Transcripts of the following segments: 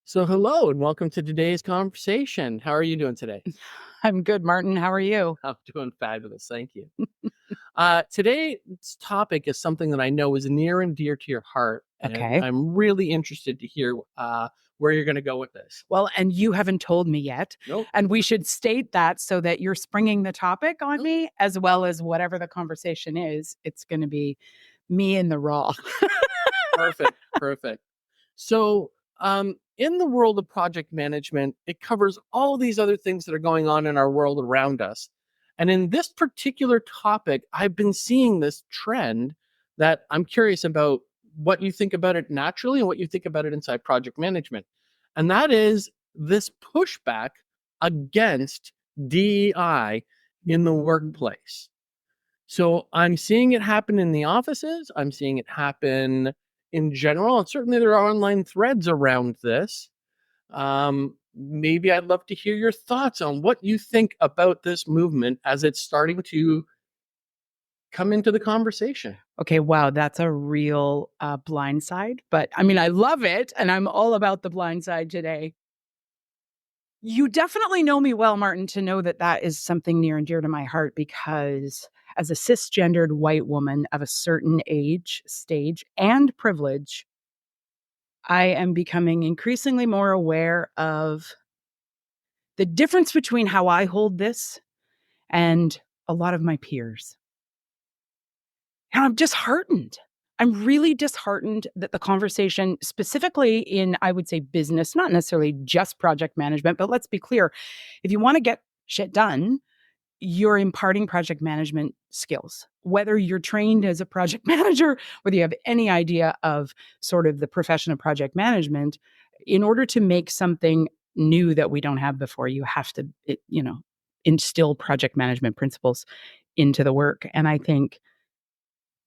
So, hello and welcome to today's conversation. How are you doing today? I'm good, Martin. How are you? I'm doing fabulous. Thank you. Today's topic is something that I know is near and dear to your heart, and Okay. I'm really interested to hear where you're going to go with this. Well, and you haven't told me yet. Nope. And we should state that so that you're springing the topic on Nope. me, as well as whatever the conversation is. It's going to be me in the raw. Perfect. Perfect. So, in the world of project management, it covers all these other things that are going on in our world around us. And in this particular topic, I've been seeing this trend that I'm curious about what you think about it naturally and what you think about it inside project management. And that is this pushback against DEI in the workplace. So I'm seeing it happen in the offices. I'm seeing it happen in general. And certainly there are online threads around this. Maybe I'd love to hear your thoughts on what you think about this movement as it's starting to come into the conversation. Okay, wow, that's a real blind side. But I mean, I love it. And I'm all about the blind side today. You definitely know me well, Martin, to know that that is something near and dear to my heart because as a cisgendered white woman of a certain age, stage, and privilege, I am becoming increasingly more aware of the difference between how I hold this and a lot of my peers. And I'm disheartened. I'm really disheartened that the conversation, specifically in, I would say, business, not necessarily just project management, but let's be clear, if you want to get shit done, you're imparting project management skills. Whether you're trained as a project manager, whether you have any idea of sort of the profession of project management, in order to make something new that we don't have before, you have to, instill project management principles into the work. And I think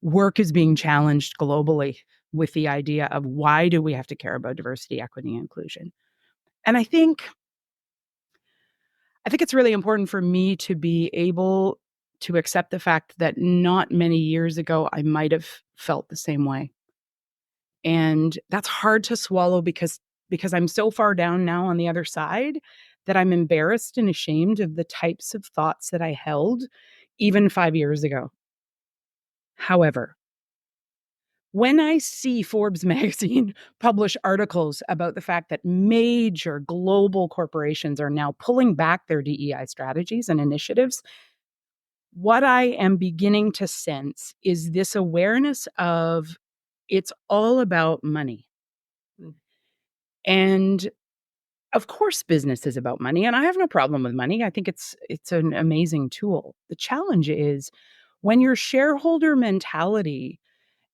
work is being challenged globally with the idea of why do we have to care about diversity, equity, and inclusion? And I think it's really important for me to be able to accept the fact that not many years ago, I might have felt the same way. And that's hard to swallow because I'm so far down now on the other side that I'm embarrassed and ashamed of the types of thoughts that I held even 5 years ago. However, when I see Forbes magazine publish articles about the fact that major global corporations are now pulling back their DEI strategies and initiatives, what I am beginning to sense is this awareness of it's all about money. Mm. And of course business is about money and I have no problem with money. I think it's an amazing tool. The challenge is when your shareholder mentality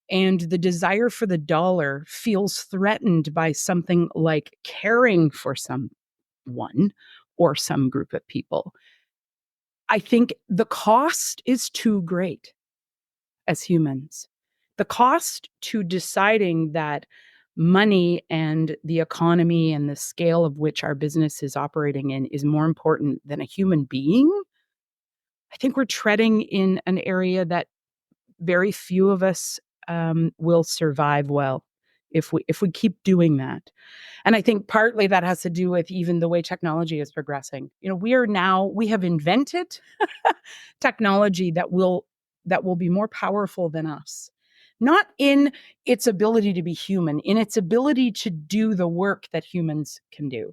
and the desire for the dollar feels threatened by something like caring for someone or some group of people. I think the cost is too great as humans. The cost to deciding that money and the economy and the scale of which our business is operating in is more important than a human being. I think we're treading in an area that very few of us will survive well if we keep doing that. And I think partly that has to do with even the way technology is progressing. We have invented technology that will be more powerful than us. Not in its ability to be human, in its ability to do the work that humans can do.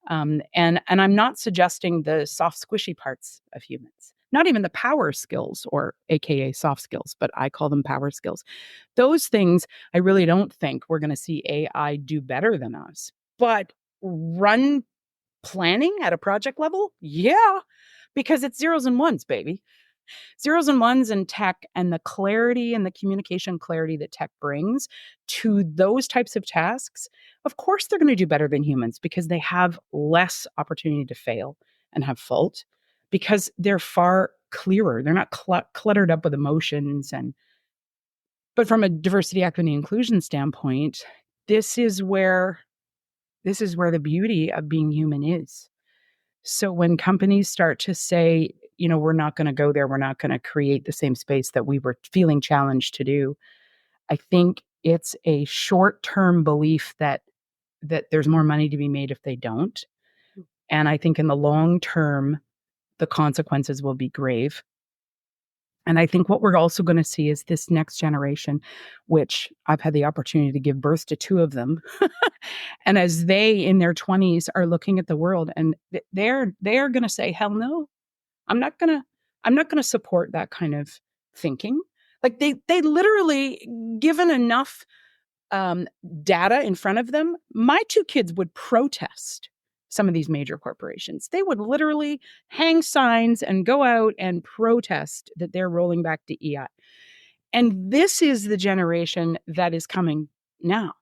And I'm not suggesting the soft, squishy parts of humans, not even the power skills or AKA soft skills, but I call them power skills. Those things, I really don't think we're going to see AI do better than us. But run planning at a project level? Yeah, because it's zeros and ones, baby. Zeros and ones in tech and the clarity and the communication clarity that tech brings to those types of tasks, of course they're going to do better than humans because they have less opportunity to fail and have fault because they're far clearer. They're not cluttered up with emotions and but from a diversity, equity, inclusion standpoint, this is where the beauty of being human is. So when companies start to say, we're not going to go there, we're not going to create the same space that we were feeling challenged to do, I think it's a short-term belief that that there's more money to be made if they don't. And I think in the long term, the consequences will be grave. And I think what we're also going to see is this next generation, which I've had the opportunity to give birth to two of them. And as they in their 20s are looking at the world, and they're going to say, hell no, I'm not going to support that kind of thinking. Like they literally, given enough data in front of them, my two kids would protest some of these major corporations. They would literally hang signs and go out and protest that they're rolling back DEI. And this is the generation that is coming now.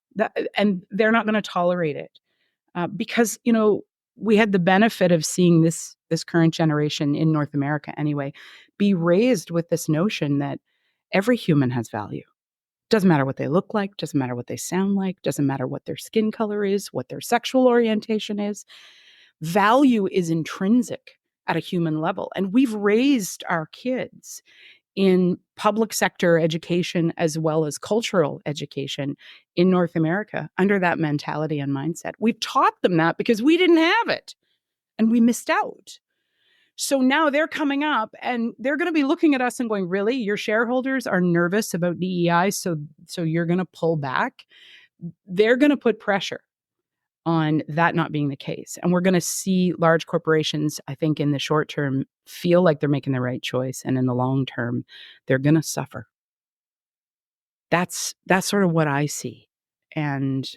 And they're not going to tolerate it because, we had the benefit of seeing this current generation in North America anyway, be raised with this notion that every human has value. Doesn't matter what they look like, doesn't matter what they sound like, doesn't matter what their skin color is, what their sexual orientation is. Value is intrinsic at a human level. And we've raised our kids in public sector education as well as cultural education in North America under that mentality and mindset. We've taught them that because we didn't have it and we missed out. So now they're coming up and they're going to be looking at us and going, really? Your shareholders are nervous about DEI, so you're going to pull back? They're going to put pressure on that not being the case. And we're going to see large corporations, I think, in the short term, feel like they're making the right choice. And in the long term, they're going to suffer. That's sort of what I see. And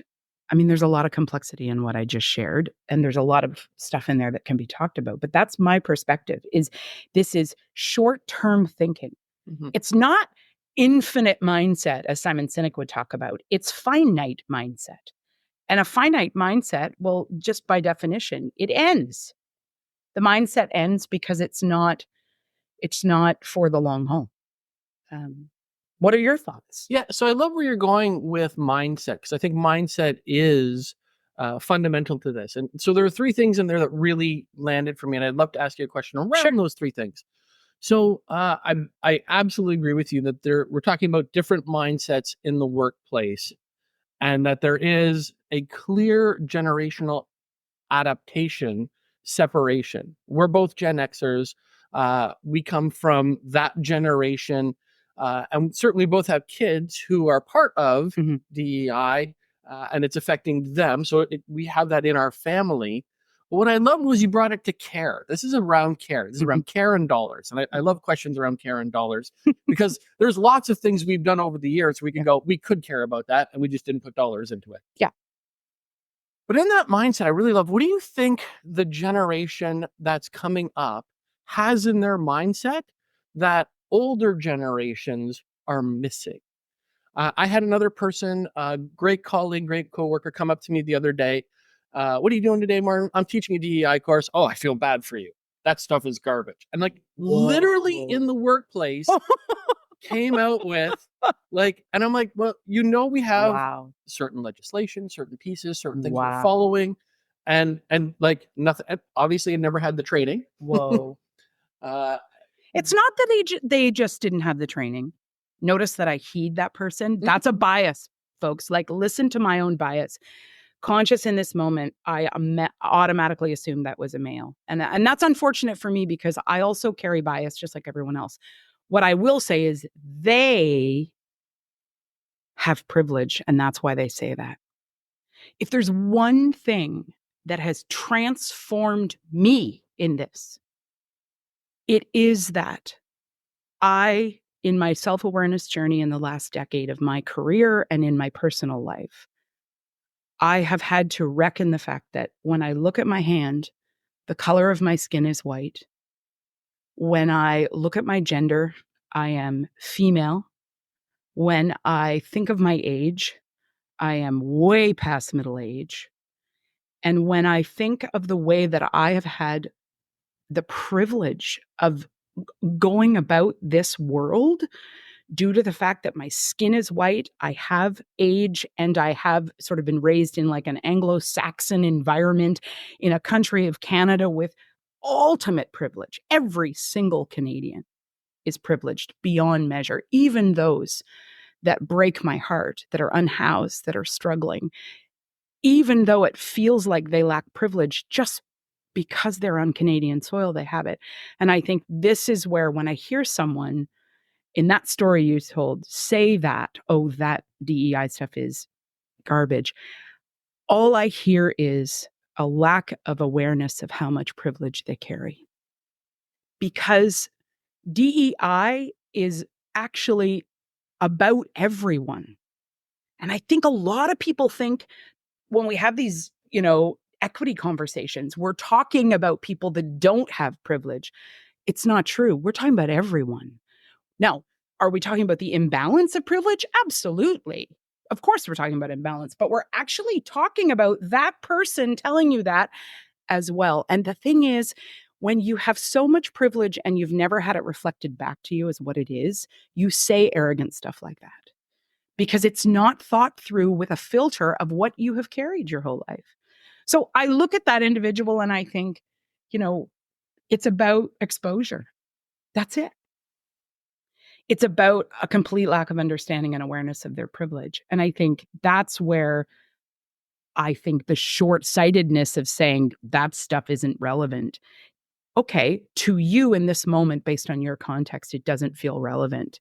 I mean, there's a lot of complexity in what I just shared, and there's a lot of stuff in there that can be talked about. But that's my perspective, is this is short-term thinking. Mm-hmm. It's not infinite mindset, as Simon Sinek would talk about. It's finite mindset. And a finite mindset, well, just by definition, it ends. The mindset ends because it's not for the long haul. What are your thoughts? Yeah, so I love where you're going with mindset, because I think mindset is fundamental to this. And so there are three things in there that really landed for me, and I'd love to ask you a question around those three things. So I absolutely agree with you that we're talking about different mindsets in the workplace, and that there is a clear generational adaptation separation. We're both Gen Xers. We come from that generation. And certainly both have kids who are part of DEI, and it's affecting them. So we have that in our family. But what I loved was you brought it to care. This is around care. This is around care and dollars. And I love questions around care and dollars because there's lots of things we've done over the years. We can go, we could care about that, and we just didn't put dollars into it. Yeah. But in that mindset, I really love, what do you think the generation that's coming up has in their mindset that older generations are missing? I had another person, a great colleague, great coworker, come up to me the other day. What are you doing today, Martin? I'm teaching a DEI course. Oh, I feel bad for you. That stuff is garbage. And literally in the workplace came out with and I'm like, well, we have certain legislation, certain pieces, certain things we're following, and nothing. Obviously, I never had the training. Whoa. It's not that they just didn't have the training. Notice that I heed that person. That's a bias, folks. Listen to my own bias. Conscious in this moment, I automatically assumed that was a male. And that's unfortunate for me because I also carry bias just like everyone else. What I will say is they have privilege, and that's why they say that. If there's one thing that has transformed me in this, it is that I, in my self-awareness journey in the last decade of my career and in my personal life, I have had to reckon the fact that when I look at my hand, the color of my skin is white. When I look at my gender, I am female. When I think of my age, I am way past middle age. And when I think of the way that I have had the privilege of going about this world due to the fact that my skin is white, I have age, and I have sort of been raised in an Anglo-Saxon environment in a country of Canada with ultimate privilege. Every single Canadian is privileged beyond measure, even those that break my heart, that are unhoused, that are struggling. even though it feels like they lack privilege, just because they're on Canadian soil, they have it. And I think this is where, when I hear someone in that story you told say that, oh, that DEI stuff is garbage, all I hear is a lack of awareness of how much privilege they carry. Because DEI is actually about everyone. And I think a lot of people think when we have these, equity conversations, we're talking about people that don't have privilege. It's not true. We're talking about everyone. Now, are we talking about the imbalance of privilege? Absolutely. Of course, we're talking about imbalance, but we're actually talking about that person telling you that as well. And the thing is, when you have so much privilege and you've never had it reflected back to you as what it is, you say arrogant stuff like that because it's not thought through with a filter of what you have carried your whole life. So I look at that individual and I think, it's about exposure. That's it. It's about a complete lack of understanding and awareness of their privilege. And I think that's where I think the short-sightedness of saying that stuff isn't relevant. Okay, to you in this moment, based on your context, it doesn't feel relevant.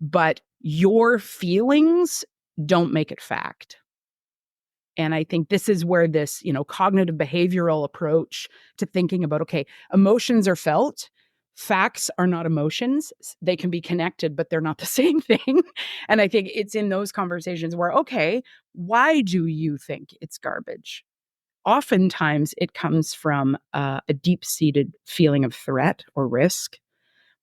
But your feelings don't make it fact. And I think this is where this, cognitive behavioral approach to thinking about, okay, emotions are felt, facts are not emotions. They can be connected, but they're not the same thing. And I think it's in those conversations where, okay, why do you think it's garbage? Oftentimes it comes from a deep-seated feeling of threat or risk.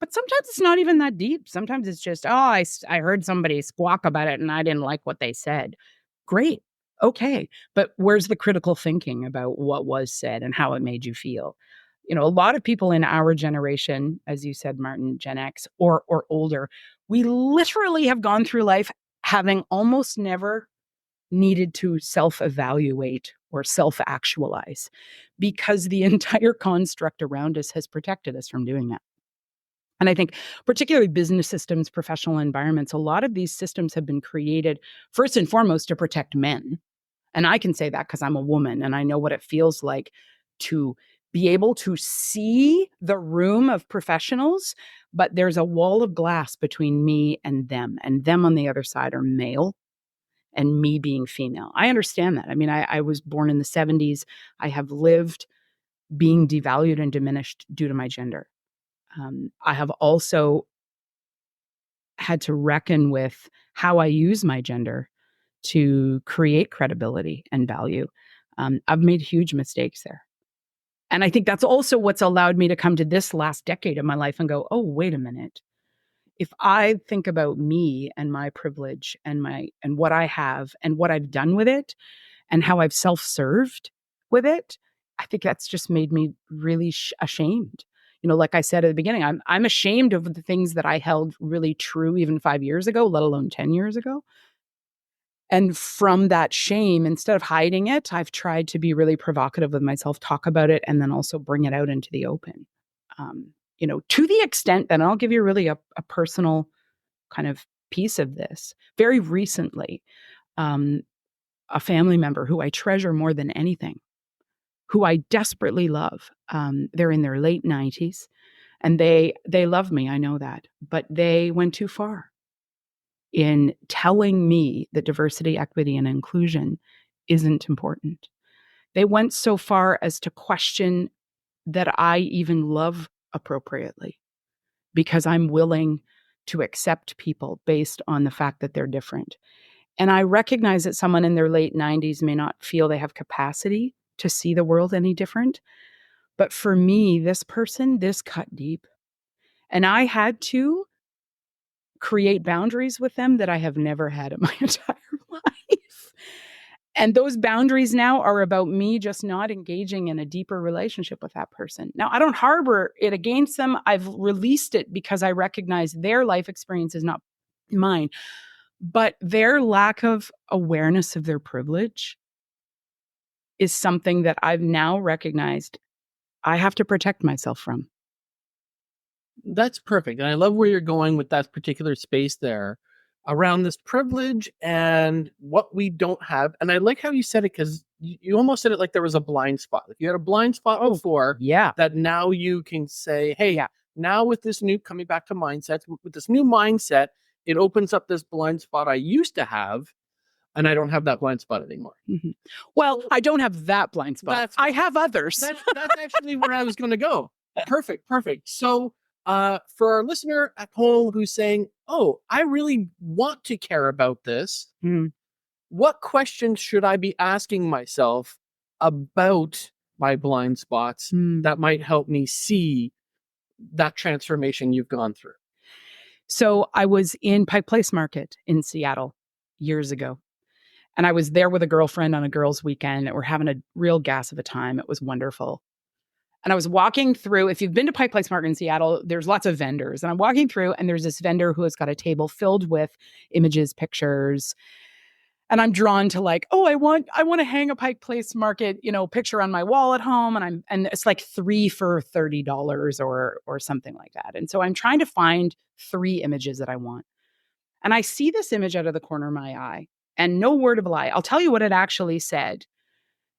But sometimes it's not even that deep. Sometimes it's just, I heard somebody squawk about it and I didn't like what they said. Great. Okay. But where's the critical thinking about what was said and how it made you feel? A lot of people in our generation, as you said, Martin, Gen X or older, we literally have gone through life having almost never needed to self-evaluate or self-actualize because the entire construct around us has protected us from doing that. And I think particularly business systems, professional environments, a lot of these systems have been created first and foremost to protect men. And I can say that because I'm a woman and I know what it feels like to be able to see the room of professionals, but there's a wall of glass between me and them. And them on the other side are male and me being female. I understand that. I mean, I was born in the 70s. I have lived being devalued and diminished due to my gender. I have also had to reckon with how I use my gender to create credibility and value. I've made huge mistakes there. And I think that's also what's allowed me to come to this last decade of my life and go, oh, wait a minute. If I think about me and my privilege and what I have and what I've done with it and how I've self-served with it, I think that's just made me really ashamed. Like I said at the beginning, I'm ashamed of the things that I held really true even 5 years ago, let alone 10 years ago. And from that shame, instead of hiding it, I've tried to be really provocative with myself, talk about it, and then also bring it out into the open. To the extent that, and I'll give you really a personal kind of piece of this. Very recently, a family member who I treasure more than anything, who I desperately love, they're in their late 90s, and they love me, I know that, but they went too far in telling me that diversity, equity, and inclusion isn't important. They went so far as to question that I even love appropriately because I'm willing to accept people based on the fact that they're different. And I recognize that someone in their late 90s may not feel they have capacity to see the world any different. But for me, this person, this cut deep. And I had to create boundaries with them that I have never had in my entire life. And those boundaries now are about me just not engaging in a deeper relationship with that person. Now, I don't harbor it against them. I've released it because I recognize their life experience is not mine. But their lack of awareness of their privilege is something that I've now recognized I have to protect myself from. That's perfect. And I love where you're going with that particular space there, around this privilege and what we don't have. And I like how you said it, because you almost said it like there was a blind spot. If you had a blind spot before, yeah. that now you can say, hey, Yeah. now with this new, coming back to mindsets, with this new mindset, it opens up this blind spot I used to have, and I don't have that blind spot anymore. Mhm. Well, I don't have that blind spot. I have others. That's actually where I was going to go. Perfect, perfect. So, for our listener at home who's saying, "Oh, I really want to care about this," Mm. what questions should I be asking myself about my blind spots Mm. that might help me see that transformation you've gone through? So I was in Pike Place Market in Seattle years ago. And I was there with a girlfriend on a girls' weekend. We're having a real gas of a time. It was wonderful. And I was walking through, if you've been to Pike Place Market in Seattle, there's lots of vendors. And I'm walking through, and there's this vendor who has got a table filled with images, pictures. And I'm drawn to like, oh, I want to hang a Pike Place Market, picture on my wall at home. And it's like 3 for $30 or something like that. And so I'm trying to find 3 images that I want. And I see this image out of the corner of my eye, and no word of a lie. I'll tell you what it actually said.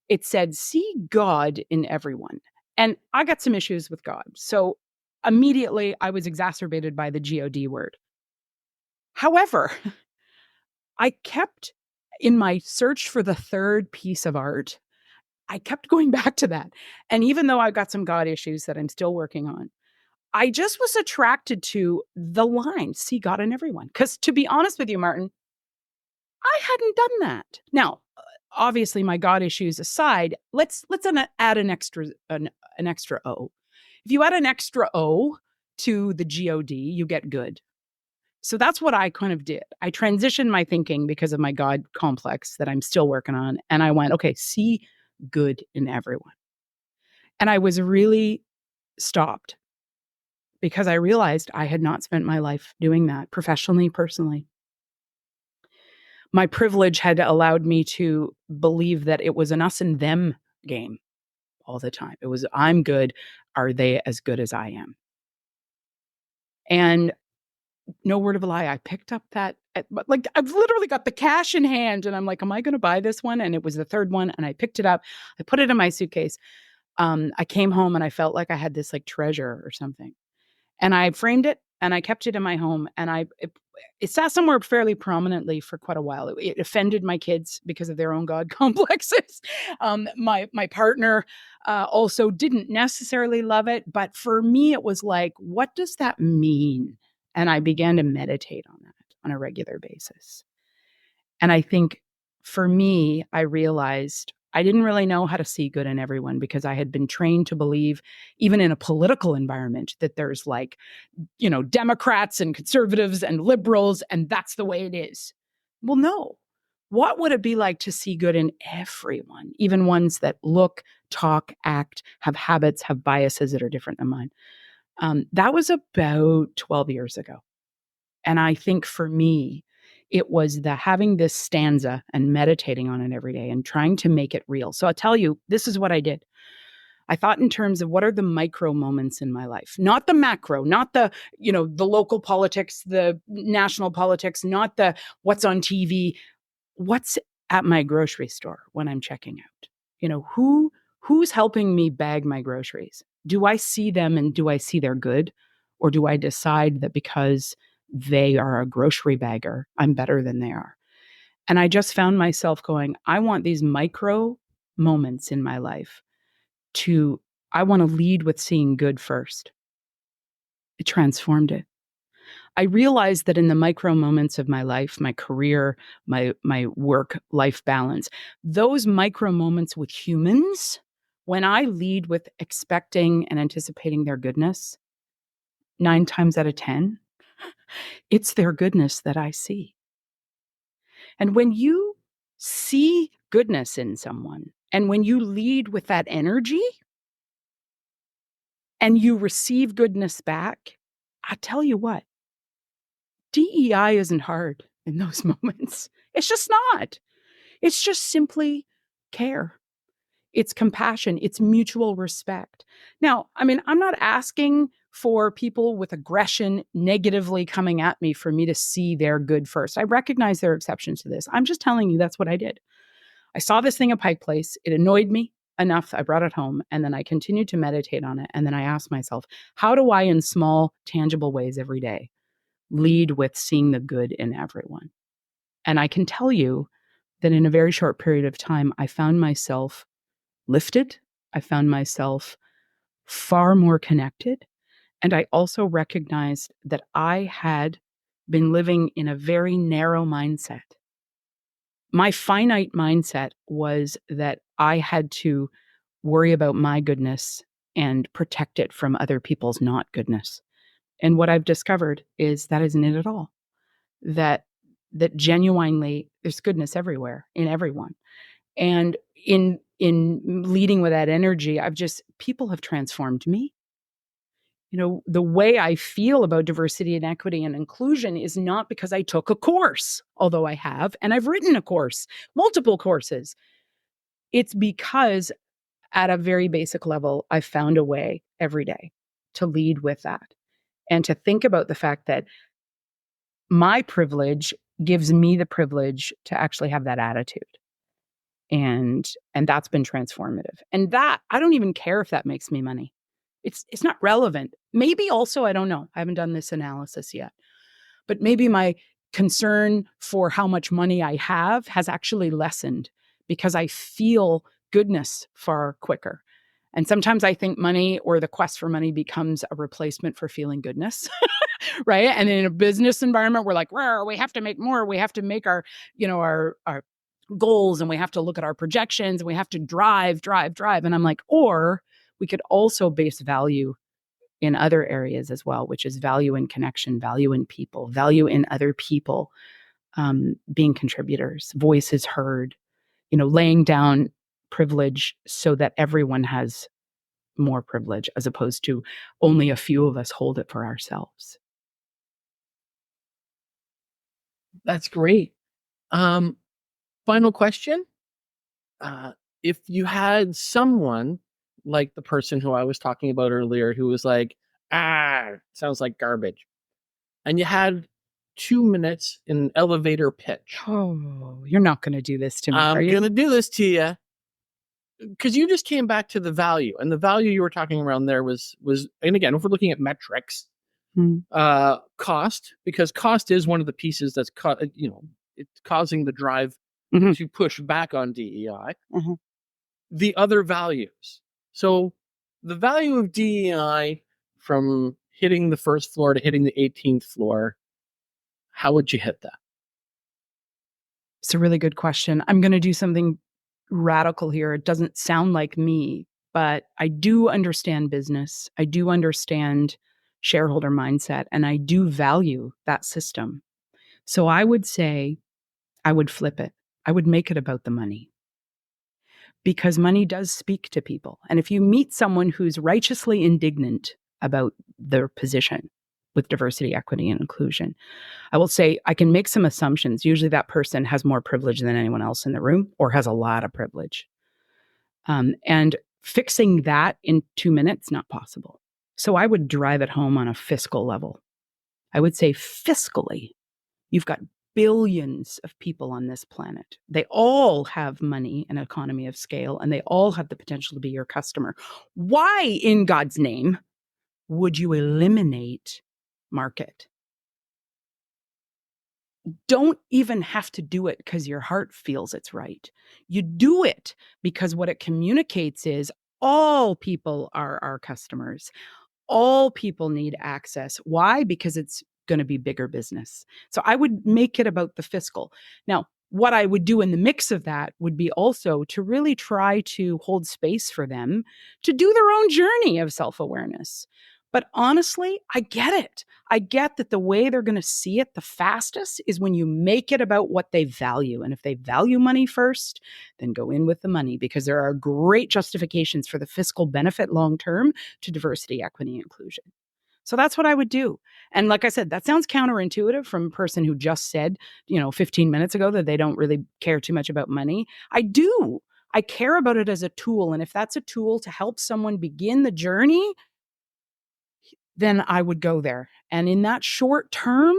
It said, see God in everyone. And I got some issues with God. So immediately I was exacerbated by the God word. However, I kept in my search for the third piece of art, I kept going back to that. And even though I've got some God issues that I'm still working on, I just was attracted to the line, see God in everyone. Because to be honest with you, Martin, I hadn't done that. Now, obviously, my God issues aside, let's add an extra O. If you add an extra O to the God, you get good. So that's what I kind of did. I transitioned my thinking because of my God complex that I'm still working on, and I went, okay, see good in everyone. And I was really stopped because I realized I had not spent my life doing that professionally, personally. My privilege had allowed me to believe that it was an us and them game all the time. It was, I'm good. Are they as good as I am? And no word of a lie, I picked up like, I've literally got the cash in hand, and I'm like, am I going to buy this one? And it was the third one. And I picked it up. I put it in my suitcase. I came home and I felt like I had this like treasure or something. And I framed it and I kept it in my home, and it sat somewhere fairly prominently for quite a while. It offended my kids because of their own God complexes. My partner also didn't necessarily love it, but for me, it was like, what does that mean? And I began to meditate on that on a regular basis. And I think for me, I realized I didn't really know how to see good in everyone because I had been trained to believe, even in a political environment, that there's like, Democrats and conservatives and liberals, and that's the way it is. Well, no. What would it be like to see good in everyone, even ones that look, talk, act, have habits, have biases that are different than mine? That was about 12 years ago. And I think for me, it was the having this stanza and meditating on it every day and trying to make it real. So I'll tell you, this is what I did. I thought in terms of what are the micro moments in my life, not the macro, not the, the local politics, the national politics, not the what's on TV, what's at my grocery store when I'm checking out. Who's helping me bag my groceries? Do I see them and do I see they're good? Or do I decide that because they are a grocery bagger, I'm better than they are? And I just found myself going, I want these micro moments in my life I want to lead with seeing good first. It transformed it. I realized that in the micro moments of my life, my career, my work life balance, those micro moments with humans, when I lead with expecting and anticipating their goodness, 9 times out of 10, it's their goodness that I see. And when you see goodness in someone, and when you lead with that energy, and you receive goodness back, I tell you what, DEI isn't hard in those moments. It's just not. It's just simply care. it's compassion, it's mutual respect. Now, I mean, I'm not asking for people with aggression negatively coming at me for me to see their good first. I recognize there are exceptions to this. I'm just telling you that's what I did. I saw this thing at Pike Place. It annoyed me enough. I brought it home and then I continued to meditate on it. And then I asked myself, how do I, in small, tangible ways every day, lead with seeing the good in everyone? And I can tell you that in a very short period of time, I found myself lifted. I found myself far more connected. And I also recognized that I had been living in a very narrow mindset. My finite mindset was that I had to worry about my goodness and protect it from other people's not goodness. And what I've discovered is that isn't it at all. That genuinely there's goodness everywhere in everyone. And in leading with that energy, people have transformed me. You know, the way I feel about diversity and equity and inclusion is not because I took a course, although I have, and I've written a course, multiple courses. It's because at a very basic level, I found a way every day to lead with that and to think about the fact that my privilege gives me the privilege to actually have that attitude. And that's been transformative. And that I don't even care if that makes me money. It's not relevant. Maybe also, I don't know. I haven't done this analysis yet. But maybe my concern for how much money I have has actually lessened because I feel goodness far quicker. And sometimes I think money or the quest for money becomes a replacement for feeling goodness, right? And in a business environment, we're like, we have to make more. We have to make our, our goals, and we have to look at our projections, and we have to drive. And I'm like, or we could also base value in other areas as well, which is value in connection, value in people, value in other people being contributors, voices heard, laying down privilege so that everyone has more privilege as opposed to only a few of us hold it for ourselves. That's great. Final question. If you had someone like the person who I was talking about earlier who was like, sounds like garbage, and you had 2 minutes in an elevator pitch. Oh, you're not going to do this to me, are I'm you? going to do this to you because you just came back to the value, and the value you were talking around there was, and again, if we're looking at metrics, cost, because cost is one of the pieces that's it's causing the drive to push back on DEI. The other values. So the value of DEI from hitting the first floor to hitting the 18th floor, how would you hit that? It's a really good question. I'm going to do something radical here. It doesn't sound like me, but I do understand business. I do understand shareholder mindset, and I do value that system. So I would say I would flip it. I would make it about the money. Because money does speak to people. And if you meet someone who's righteously indignant about their position with diversity, equity, and inclusion, I will say I can make some assumptions. Usually that person has more privilege than anyone else in the room or has a lot of privilege. And fixing that in 2 minutes, not possible. So I would drive it home on a fiscal level. I would say fiscally, you've got billions of people on this planet. They all have money and economy of scale, and they all have the potential to be your customer. Why, in God's name, would you eliminate market? Don't even have to do it because your heart feels it's right. You do it because what it communicates is all people are our customers. All people need access. Why? Because it's going to be bigger business. So I would make it about the fiscal. Now, what I would do in the mix of that would be also to really try to hold space for them to do their own journey of self-awareness. But honestly, I get it. I get that the way they're going to see it the fastest is when you make it about what they value. And if they value money first, then go in with the money, because there are great justifications for the fiscal benefit long-term to diversity, equity, and inclusion. So that's what I would do. And like I said, that sounds counterintuitive from a person who just said, 15 minutes ago that they don't really care too much about money. I do. I care about it as a tool. And if that's a tool to help someone begin the journey, then I would go there. And in that short term,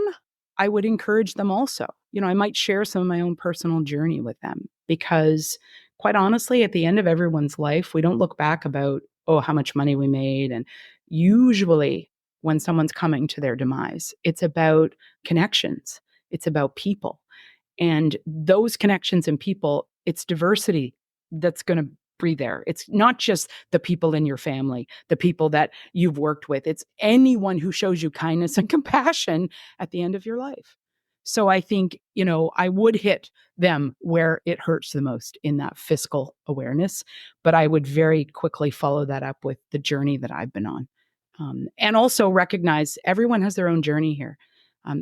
I would encourage them also. I might share some of my own personal journey with them because, quite honestly, at the end of everyone's life, we don't look back about, oh, how much money we made. And usually, when someone's coming to their demise, it's about connections, it's about people. And those connections and people, it's diversity that's going to be there. It's not just the people in your family, the people that you've worked with. It's anyone who shows you kindness and compassion at the end of your life. So I think, I would hit them where it hurts the most in that fiscal awareness, but I would very quickly follow that up with the journey that I've been on. And also recognize everyone has their own journey here.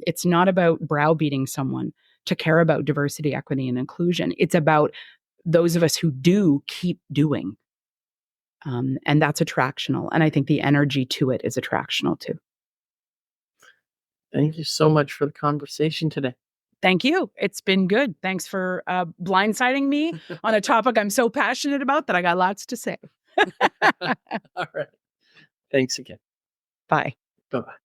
It's not about browbeating someone to care about diversity, equity, and inclusion. It's about those of us who do keep doing. And that's attractional. And I think the energy to it is attractional too. Thank you so much for the conversation today. Thank you. It's been good. Thanks for blindsiding me on a topic I'm so passionate about that I got lots to say. All right. Thanks again. Bye. Bye-bye.